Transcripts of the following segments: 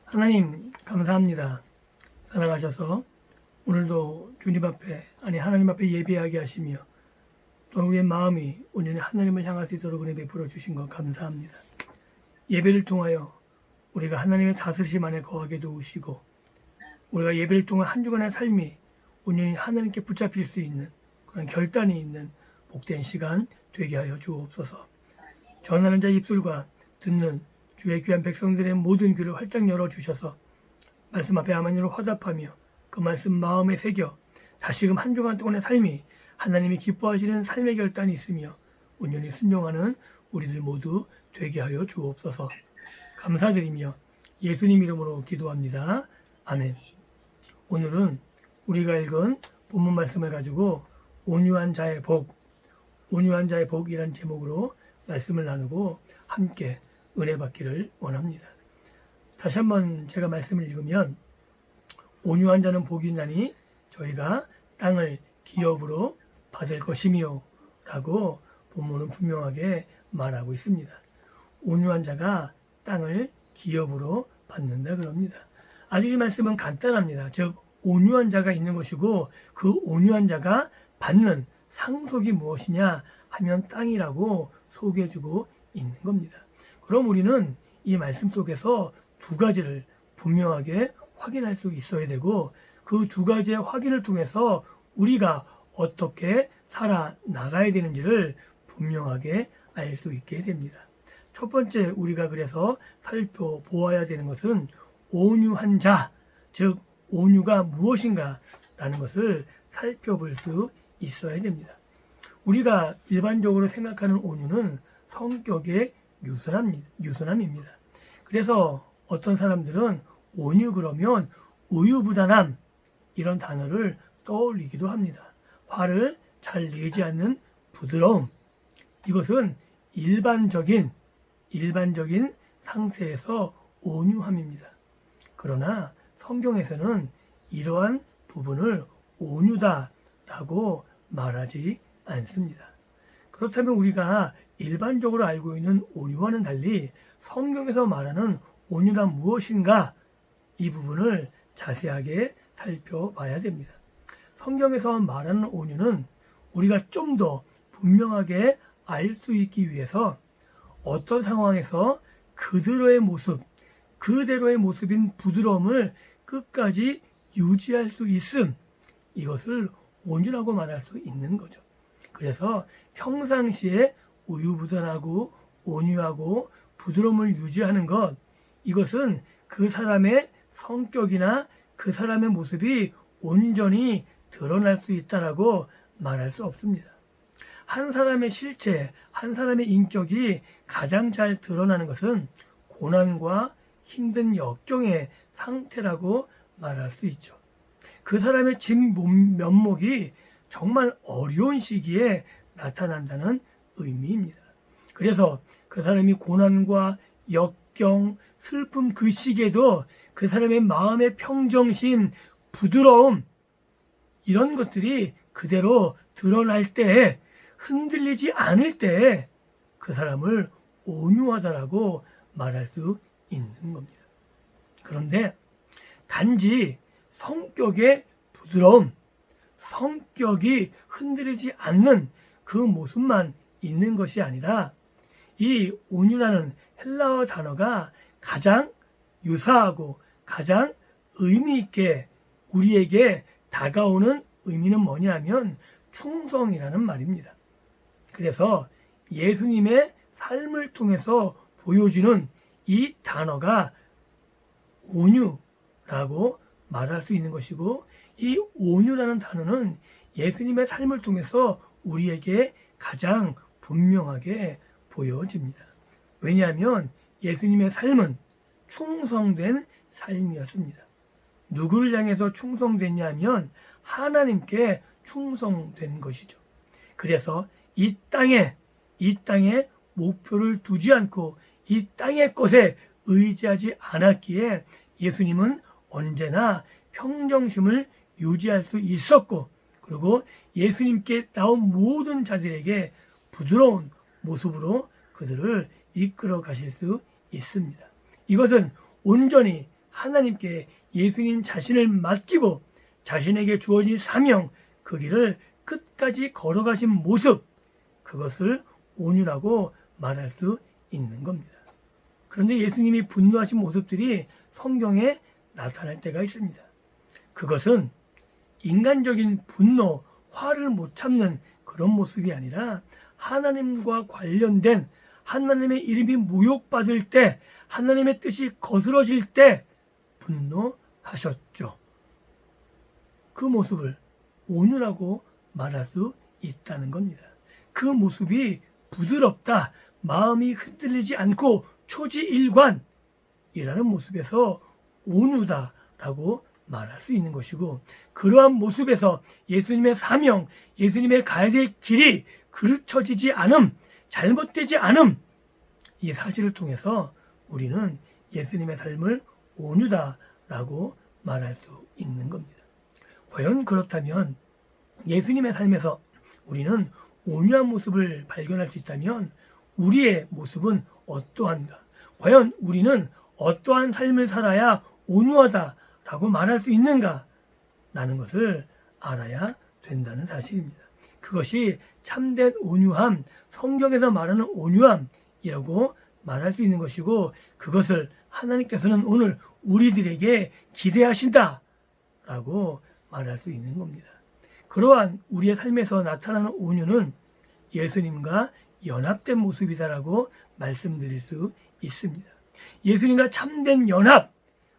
하나님 감사합니다. 사랑하셔서 오늘도 주님 앞에 하나님 앞에 예배하게 하시며 또 우리의 마음이 온전히 하나님을 향할 수 있도록 은혜 베풀어 주신 것 감사합니다. 예배를 통하여 우리가 하나님의 다스리심 안에 거하게 도우시고 우리가 예배를 통한 한 주간의 삶이 온전히 하나님께 붙잡힐 수 있는 그런 결단이 있는 복된 시간 되게 하여 주옵소서. 전하는 자 입술과 듣는 주의 귀한 백성들의 모든 귀를 활짝 열어주셔서 말씀 앞에 아멘으로 화답하며 그 말씀 마음에 새겨 다시금 한 주간 동안의 삶이 하나님이 기뻐하시는 삶의 결단이 있으며 온전히 순종하는 우리들 모두 되게 하여 주옵소서. 감사드리며 예수님 이름으로 기도합니다. 아멘. 오늘은 우리가 읽은 본문 말씀을 가지고 온유한 자의 복, 온유한 자의 복이란 제목으로 말씀을 나누고 함께 은혜 받기를 원합니다. 다시 한번 제가 말씀을 읽으면 온유한 자는 복이 있나니 저희가 땅을 기업으로 받을 것이며 라고 본문은 분명하게 말하고 있습니다. 온유한 자가 땅을 기업으로 받는다 그럽니다. 아직 이 말씀은 간단합니다. 즉 온유한 자가 있는 것이고 그 온유한 자가 받는 상속이 무엇이냐 하면 땅이라고 소개해주고 있는 겁니다. 그럼 우리는 이 말씀 속에서 두 가지를 분명하게 확인할 수 있어야 되고 그 두 가지의 확인을 통해서 우리가 어떻게 살아나가야 되는지를 분명하게 알 수 있게 됩니다. 첫 번째 우리가 그래서 살펴보아야 되는 것은 온유한 자, 즉 온유가 무엇인가 라는 것을 살펴볼 수 있어야 됩니다. 우리가 일반적으로 생각하는 온유는 성격의 유순함입니다. 그래서 어떤 사람들은 온유 그러면 우유부단함 이런 단어를 떠올리기도 합니다. 화를 잘 내지 않는 부드러움, 이것은 일반적인 상태에서 온유함입니다. 그러나 성경에서는 이러한 부분을 온유다라고 말하지 않습니다. 그렇다면 우리가 일반적으로 알고 있는 온유와는 달리 성경에서 말하는 온유란 무엇인가 이 부분을 자세하게 살펴봐야 됩니다. 성경에서 말하는 온유는 우리가 좀 더 분명하게 알 수 있기 위해서 어떤 상황에서 그대로의 모습인 부드러움을 끝까지 유지할 수 있음, 이것을 온유라고 말할 수 있는 거죠. 그래서 평상시에 우유부단하고 온유하고 부드러움을 유지하는 것, 이것은 그 사람의 성격이나 그 사람의 모습이 온전히 드러날 수 있다라고 말할 수 없습니다. 한 사람의 실체, 한 사람의 인격이 가장 잘 드러나는 것은 고난과 힘든 역경의 상태라고 말할 수 있죠. 그 사람의 진면목이 정말 어려운 시기에 나타난다는 의미입니다. 그래서 그 사람이 고난과 역경, 슬픔 그 시기에도 그 사람의 마음의 평정심, 부드러움 이런 것들이 그대로 드러날 때 흔들리지 않을 때 그 사람을 온유하다라고 말할 수 있는 겁니다. 그런데 단지 성격의 부드러움, 성격이 흔들리지 않는 그 모습만 있는 것이 아니라 이 온유라는 헬라어 단어가 가장 유사하고 가장 의미 있게 우리에게 다가오는 의미는 뭐냐면 충성이라는 말입니다. 그래서 예수님의 삶을 통해서 보여주는 이 단어가 온유라고 말할 수 있는 것이고 이 온유라는 단어는 예수님의 삶을 통해서 우리에게 가장 분명하게 보여집니다. 왜냐하면 예수님의 삶은 충성된 삶이었습니다. 누구를 향해서 충성됐냐면 하나님께 충성된 것이죠. 그래서 이 땅에 목표를 두지 않고 이 땅의 것에 의지하지 않았기에 예수님은 언제나 평정심을 유지할 수 있었고 그리고 예수님께 나온 모든 자들에게 부드러운 모습으로 그들을 이끌어 가실 수 있습니다. 이것은 온전히 하나님께 예수님 자신을 맡기고 자신에게 주어진 사명, 그 길을 끝까지 걸어가신 모습, 그것을 온유라고 말할 수 있는 겁니다. 그런데 예수님이 분노하신 모습들이 성경에 나타날 때가 있습니다. 그것은 인간적인 분노, 화를 못 참는 그런 모습이 아니라 하나님과 관련된 하나님의 이름이 모욕받을 때, 하나님의 뜻이 거스러질 때 분노하셨죠. 그 모습을 온유라고 말할 수 있다는 겁니다. 그 모습이 부드럽다, 마음이 흔들리지 않고 초지일관이라는 모습에서 온유다라고 말할 수 있는 것이고, 그러한 모습에서 예수님의 사명, 예수님의 가야 될 길이 그르쳐지지 않음, 잘못되지 않음, 이 사실을 통해서 우리는 예수님의 삶을 온유다라고 말할 수 있는 겁니다. 과연 그렇다면 예수님의 삶에서 우리는 온유한 모습을 발견할 수 있다면 우리의 모습은 어떠한가? 과연 우리는 어떠한 삶을 살아야 온유하다라고 말할 수 있는가? 라는 것을 알아야 된다는 사실입니다. 그것이 참된 온유함, 성경에서 말하는 온유함이라고 말할 수 있는 것이고, 그것을 하나님께서는 오늘 우리들에게 기대하신다라고 말할 수 있는 겁니다. 그러한 우리의 삶에서 나타나는 온유는 예수님과 연합된 모습이다라고 말씀드릴 수 있습니다. 예수님과 참된 연합,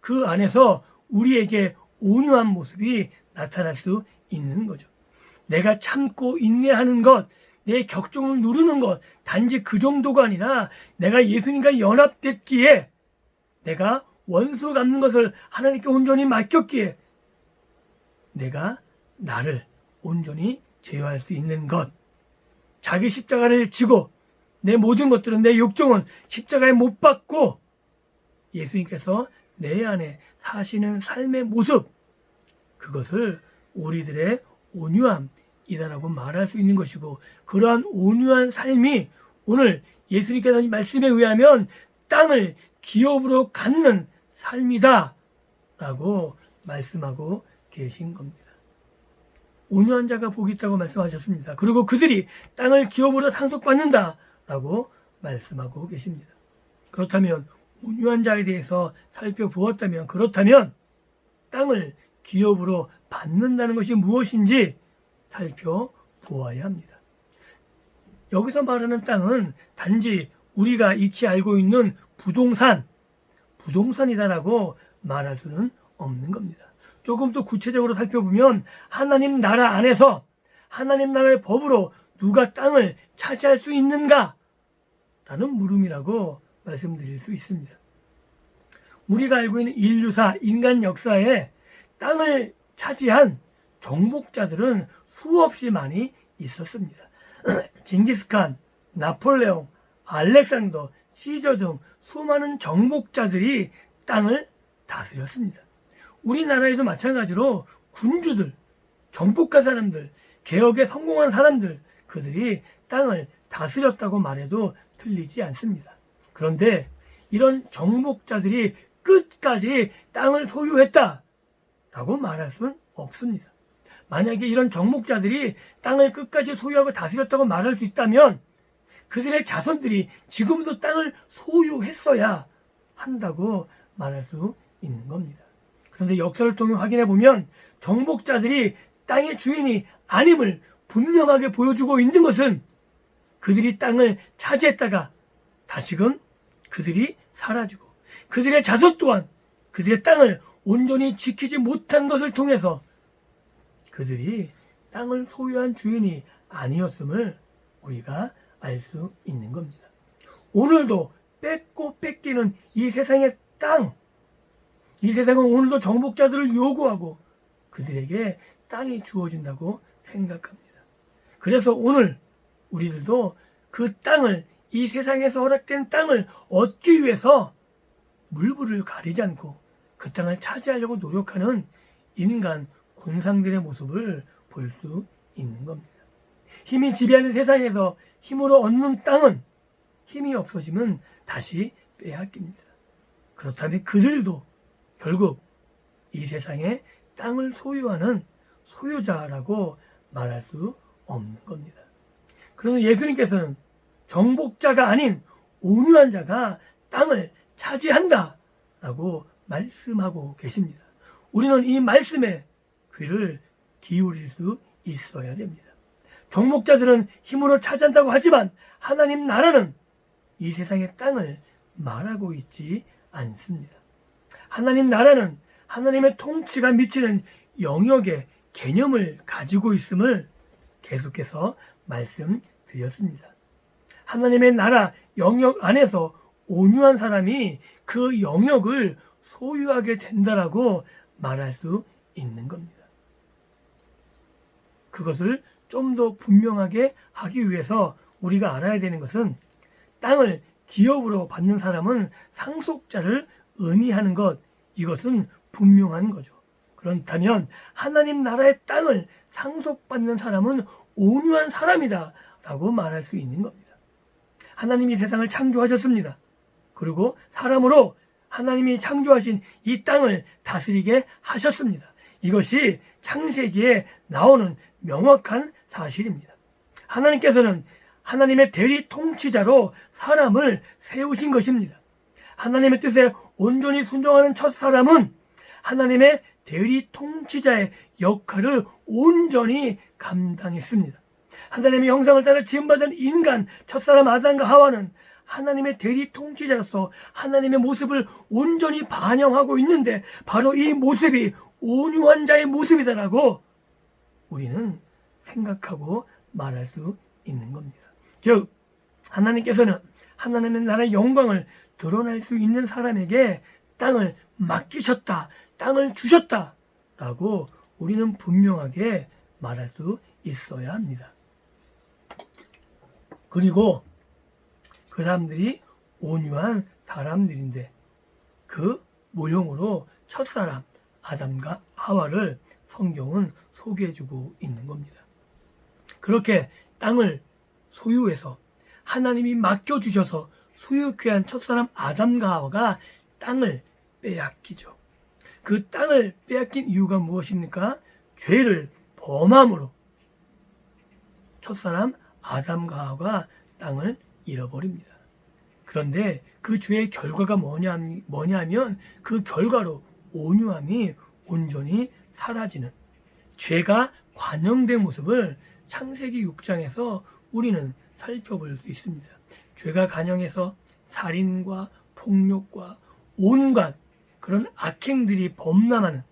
그 안에서 우리에게 온유한 모습이 나타날 수 있는 거죠. 내가 참고 인내하는 것, 내 격종을 누르는 것, 단지 그 정도가 아니라 내가 예수님과 연합됐기에, 내가 원수 갚는 것을 하나님께 온전히 맡겼기에 내가 나를 온전히 제어할 수 있는 것, 자기 십자가를 지고 내 모든 것들은, 내 욕정은 십자가에 못 박고 예수님께서 내 안에 사시는 삶의 모습, 그것을 우리들의 온유함이다라고 말할 수 있는 것이고, 그러한 온유한 삶이 오늘 예수님께서 하신 말씀에 의하면 땅을 기업으로 갖는 삶이다 라고 말씀하고 계신 겁니다. 온유한 자가 복이 있다고 말씀하셨습니다. 그리고 그들이 땅을 기업으로 상속받는다 라고 말씀하고 계십니다. 그렇다면 온유한 자에 대해서 살펴보았다면, 그렇다면 땅을 기업으로 받는다는 것이 무엇인지 살펴보아야 합니다. 여기서 말하는 땅은 단지 우리가 익히 알고 있는 부동산이다라고 말할 수는 없는 겁니다. 조금 더 구체적으로 살펴보면 하나님 나라 안에서 하나님 나라의 법으로 누가 땅을 차지할 수 있는가? 라는 물음이라고 말씀드릴 수 있습니다. 우리가 알고 있는 인류사, 인간 역사에 땅을 차지한 정복자들은 수없이 많이 있었습니다. 징기스칸, 나폴레옹, 알렉산더, 시저 등 수많은 정복자들이 땅을 다스렸습니다. 우리나라에도 마찬가지로 군주들, 정복가 사람들, 개혁에 성공한 사람들, 그들이 땅을 다스렸다고 말해도 틀리지 않습니다. 그런데 이런 정복자들이 끝까지 땅을 소유했다라고 말할 수는 없습니다. 만약에 이런 정복자들이 땅을 끝까지 소유하고 다스렸다고 말할 수 있다면 그들의 자손들이 지금도 땅을 소유했어야 한다고 말할 수 있는 겁니다. 그런데 역사를 통해 확인해 보면 정복자들이 땅의 주인이 아님을 분명하게 보여주고 있는 것은 그들이 땅을 차지했다가 다시금 그들이 사라지고, 그들의 자손 또한 그들의 땅을 온전히 지키지 못한 것을 통해서 그들이 땅을 소유한 주인이 아니었음을 우리가 알 수 있는 겁니다. 오늘도 뺏고 뺏기는 이 세상의 땅, 이 세상은 오늘도 정복자들을 요구하고 그들에게 땅이 주어진다고 생각합니다. 그래서 오늘 우리들도 그 땅을, 이 세상에서 허락된 땅을 얻기 위해서 물불을 가리지 않고 그 땅을 차지하려고 노력하는 인간 군상들의 모습을 볼 수 있는 겁니다. 힘이 지배하는 세상에서 힘으로 얻는 땅은 힘이 없어지면 다시 빼앗깁니다. 그렇다면 그들도 결국 이 세상에 땅을 소유하는 소유자라고 말할 수 없는 겁니다. 그러나 예수님께서는 정복자가 아닌 온유한 자가 땅을 차지한다라고 말씀하고 계십니다. 우리는 이 말씀에 귀를 기울일 수 있어야 됩니다. 정복자들은 힘으로 차지한다고 하지만 하나님 나라는 이 세상의 땅을 말하고 있지 않습니다. 하나님 나라는 하나님의 통치가 미치는 영역의 개념을 가지고 있음을 계속해서 말씀드렸습니다. 하나님의 나라 영역 안에서 온유한 사람이 그 영역을 소유하게 된다라고 말할 수 있는 겁니다. 그것을 좀 더 분명하게 하기 위해서 우리가 알아야 되는 것은 땅을 기업으로 받는 사람은 상속자를 의미하는 것, 이것은 분명한 거죠. 그렇다면 하나님 나라의 땅을 상속받는 사람은 온유한 사람이다 라고 말할 수 있는 겁니다. 하나님이 세상을 창조하셨습니다. 그리고 사람으로 하나님이 창조하신 이 땅을 다스리게 하셨습니다. 이것이 창세기에 나오는 명확한 사실입니다. 하나님께서는 하나님의 대리 통치자로 사람을 세우신 것입니다. 하나님의 뜻에 온전히 순종하는 첫 사람은 하나님의 대리 통치자의 역할을 온전히 감당했습니다. 하나님의 형상을 따라 지음받은 인간 첫사람 아담과 하와는 하나님의 대리 통치자로서 하나님의 모습을 온전히 반영하고 있는데 바로 이 모습이 온유한 자의 모습이다라고 우리는 생각하고 말할 수 있는 겁니다. 즉 하나님께서는 하나님의 나라의 영광을 드러낼 수 있는 사람에게 땅을 맡기셨다, 땅을 주셨다라고 우리는 분명하게 말할 수 있어야 합니다. 그리고 그 사람들이 온유한 사람들인데 그 모형으로 첫사람 아담과 하와를 성경은 소개해주고 있는 겁니다. 그렇게 땅을 소유해서 하나님이 맡겨주셔서 수육해 한 첫사람 아담과 하와가 땅을 빼앗기죠. 그 땅을 빼앗긴 이유가 무엇입니까? 죄를 범함으로 첫사람 아담과 하와가 땅을 잃어버립니다. 그런데 그 죄의 결과가 뭐냐면 그 결과로 온유함이 온전히 사라지는 죄가 관영된 모습을 창세기 6장에서 우리는 살펴볼 수 있습니다. 죄가 관영해서 살인과 폭력과 온갖 그런 악행들이 범람하는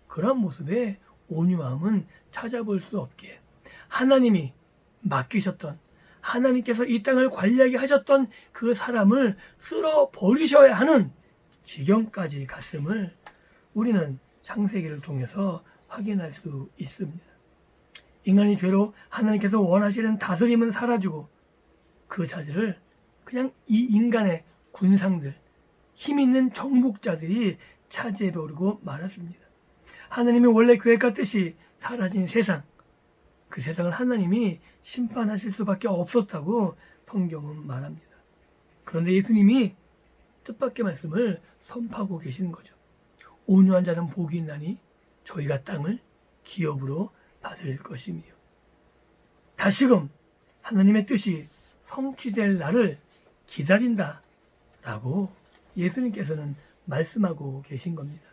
그런 모습에 온유함은 찾아볼 수 없기에 하나님이 맡기셨던 하나님께서 이 땅을 관리하게 하셨던 그 사람을 쓸어 버리셔야 하는 지경까지 갔음을 우리는 창세기를 통해서 확인할 수 있습니다. 인간이 죄로 하나님께서 원하시는 다스림은 사라지고 그 자리를 그냥 이 인간의 군상들, 힘 있는 정복자들이 차지해버리고 말았습니다. 하나님의 원래 계획과 뜻이 사라진 세상, 그 세상을 하나님이 심판하실 수밖에 없었다고 성경은 말합니다. 그런데 예수님이 뜻밖의 말씀을 선포하고 계시는 거죠. 온유한 자는 복이 있나니 저희가 땅을 기업으로 받을 것이며 다시금 하나님의 뜻이 성취될 날을 기다린다 라고 예수님께서는 말씀하고 계신 겁니다.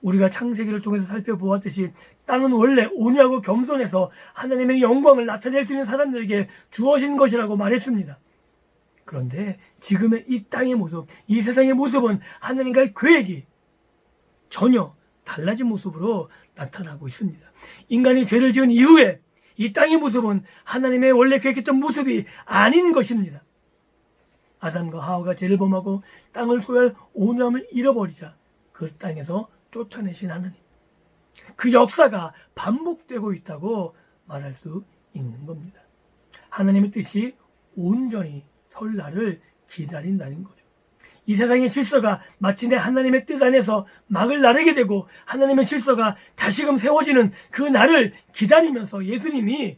우리가 창세기를 통해서 살펴보았듯이 땅은 원래 온유하고 겸손해서 하나님의 영광을 나타낼 수 있는 사람들에게 주어진 것이라고 말했습니다. 그런데 지금의 이 땅의 모습, 이 세상의 모습은 하나님과의 계획이 전혀 달라진 모습으로 나타나고 있습니다. 인간이 죄를 지은 이후에 이 땅의 모습은 하나님의 원래 계획했던 모습이 아닌 것입니다. 아담과 하와가 죄를 범하고 땅을 소유할 온유함을 잃어버리자 그 땅에서 쫓아내신 하나님. 그 역사가 반복되고 있다고 말할 수 있는 겁니다. 하나님의 뜻이 온전히 설 날을 기다린다는 거죠. 이 세상의 질서가 마침내 하나님의 뜻 안에서 막을 나르게 되고 하나님의 질서가 다시금 세워지는 그 날을 기다리면서 예수님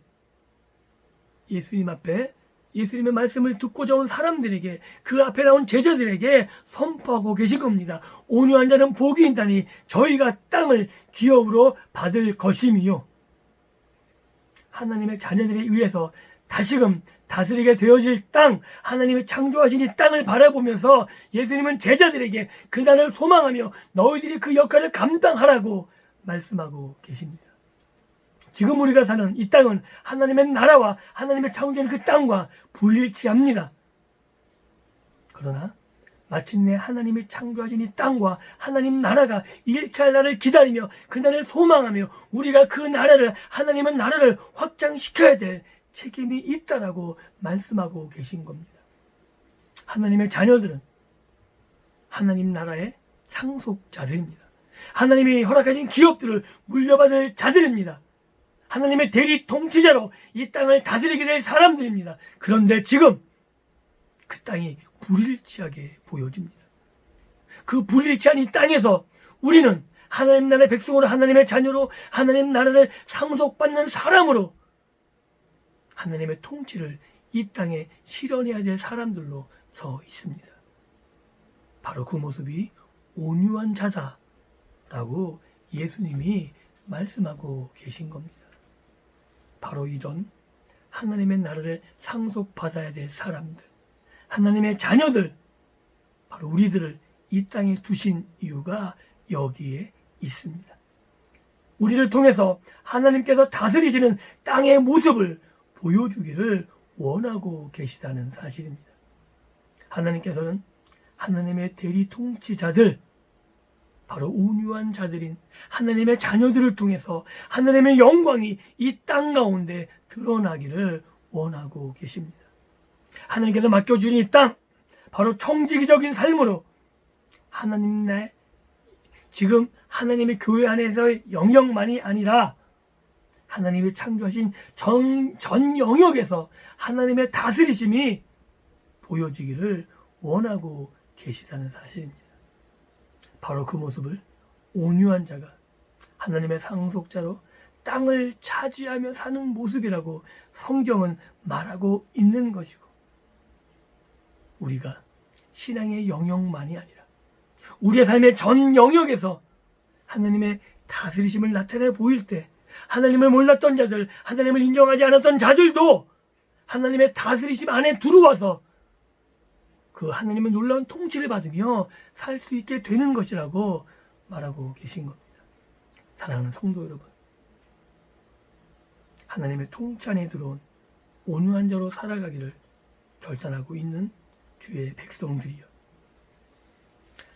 앞에 예수님의 말씀을 듣고자 온 사람들에게, 그 앞에 나온 제자들에게 선포하고 계신 겁니다. 온유한 자는 복이 있다니 저희가 땅을 기업으로 받을 것임이요. 하나님의 자녀들에 의해서 다시금 다스리게 되어질 땅, 하나님의 창조하신 이 땅을 바라보면서 예수님은 제자들에게 그날을 소망하며 너희들이 그 역할을 감당하라고 말씀하고 계십니다. 지금 우리가 사는 이 땅은 하나님의 나라와 하나님의 창조한 그 땅과 불일치합니다. 그러나 마침내 하나님이 창조하신 이 땅과 하나님 나라가 일치할 날을 기다리며 그날을 소망하며 우리가 그 나라를, 하나님의 나라를 확장시켜야 될 책임이 있다라고 말씀하고 계신 겁니다. 하나님의 자녀들은 하나님 나라의 상속자들입니다. 하나님이 허락하신 기업들을 물려받을 자들입니다. 하나님의 대리 통치자로 이 땅을 다스리게 될 사람들입니다. 그런데 지금 그 땅이 불일치하게 보여집니다. 그 불일치한 이 땅에서 우리는 하나님 나라의 백성으로, 하나님의 자녀로, 하나님 나라를 상속받는 사람으로 하나님의 통치를 이 땅에 실현해야 될 사람들로 서 있습니다. 바로 그 모습이 온유한 자다라고 예수님이 말씀하고 계신 겁니다. 바로 이런 하나님의 나라를 상속받아야 될 사람들, 하나님의 자녀들, 바로 우리들을 이 땅에 두신 이유가 여기에 있습니다. 우리를 통해서 하나님께서 다스리시는 땅의 모습을 보여주기를 원하고 계시다는 사실입니다. 하나님께서는 하나님의 대리 통치자들, 바로 온유한 자들인 하나님의 자녀들을 통해서 하나님의 영광이 이 땅 가운데 드러나기를 원하고 계십니다. 하나님께서 맡겨주신 이 땅, 바로 청지기적인 삶으로 하나님 내 지금 하나님의 교회 안에서의 영역만이 아니라 하나님이 창조하신 전 영역에서 하나님의 다스리심이 보여지기를 원하고 계시다는 사실입니다. 바로 그 모습을 온유한 자가 하나님의 상속자로 땅을 차지하며 사는 모습이라고 성경은 말하고 있는 것이고, 우리가 신앙의 영역만이 아니라 우리의 삶의 전 영역에서 하나님의 다스리심을 나타내 보일 때 하나님을 몰랐던 자들, 하나님을 인정하지 않았던 자들도 하나님의 다스리심 안에 들어와서 그 하나님의 놀라운 통치를 받으며 살 수 있게 되는 것이라고 말하고 계신 겁니다. 사랑하는 성도 여러분, 하나님의 통치 안에 들어온 온유한 자로 살아가기를 결단하고 있는 주의 백성들이여,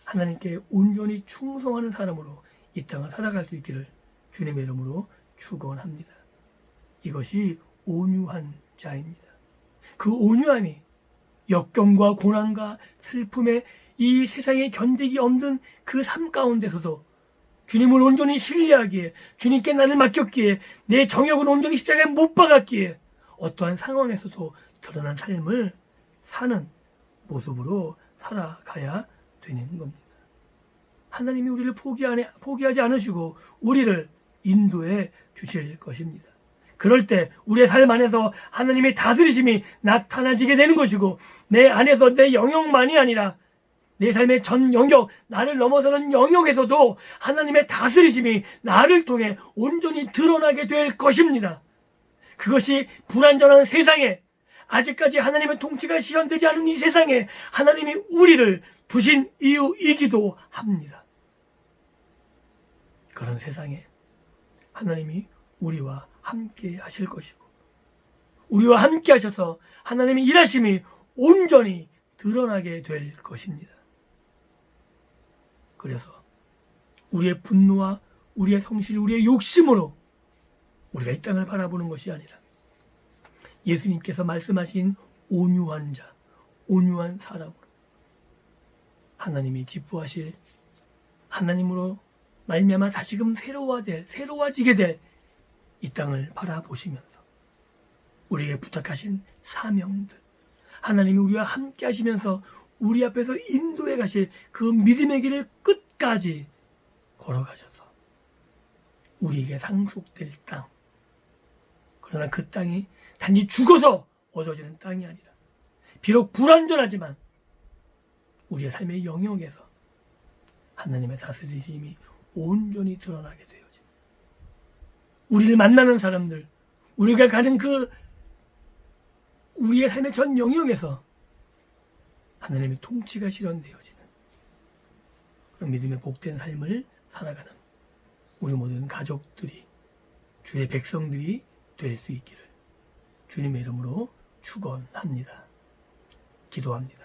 하나님께 온전히 충성하는 사람으로 이 땅을 살아갈 수 있기를 주님의 이름으로 축원합니다. 이것이 온유한 자입니다. 그 온유함이 역경과 고난과 슬픔에 이 세상에 견디기 없는 그 삶 가운데서도 주님을 온전히 신뢰하기에, 주님께 나를 맡겼기에, 내 정욕을 온전히 십자가에 못 박았기에 어떠한 상황에서도 드러난 삶을 사는 모습으로 살아가야 되는 겁니다. 하나님이 우리를 포기하지 않으시고 우리를 인도해 주실 것입니다. 그럴 때 우리의 삶 안에서 하나님의 다스리심이 나타나지게 되는 것이고, 내 안에서 내 영역만이 아니라 내 삶의 전 영역, 나를 넘어서는 영역에서도 하나님의 다스리심이 나를 통해 온전히 드러나게 될 것입니다. 그것이 불완전한 세상에, 아직까지 하나님의 통치가 실현되지 않은 이 세상에 하나님이 우리를 두신 이유이기도 합니다. 그런 세상에 하나님이 우리와 함께 하실 것이고, 우리와 함께 하셔서 하나님의 일하심이 온전히 드러나게 될 것입니다. 그래서 우리의 분노와 우리의 성실, 우리의 욕심으로 우리가 이 땅을 바라보는 것이 아니라 예수님께서 말씀하신 온유한 자, 온유한 사람으로 하나님이 기뻐하실, 하나님으로 말미암아 다시금 새로워지게 될 이 땅을 바라보시면서 우리에게 부탁하신 사명들, 하나님이 우리와 함께 하시면서 우리 앞에서 인도해 가실 그 믿음의 길을 끝까지 걸어가셔서 우리에게 상속될 땅, 그러나 그 땅이 단지 죽어서 얻어지는 땅이 아니라 비록 불완전하지만 우리의 삶의 영역에서 하나님의 다스리심이 온전히 드러나게 되어집니다. 우리를 만나는 사람들, 우리가 가는 그 우리의 삶의 전 영역에서 하나님의 통치가 실현되어지는 그런 믿음의 복된 삶을 살아가는 우리 모든 가족들이, 주의 백성들이 될 수 있기를 주님의 이름으로 축원합니다. 기도합니다.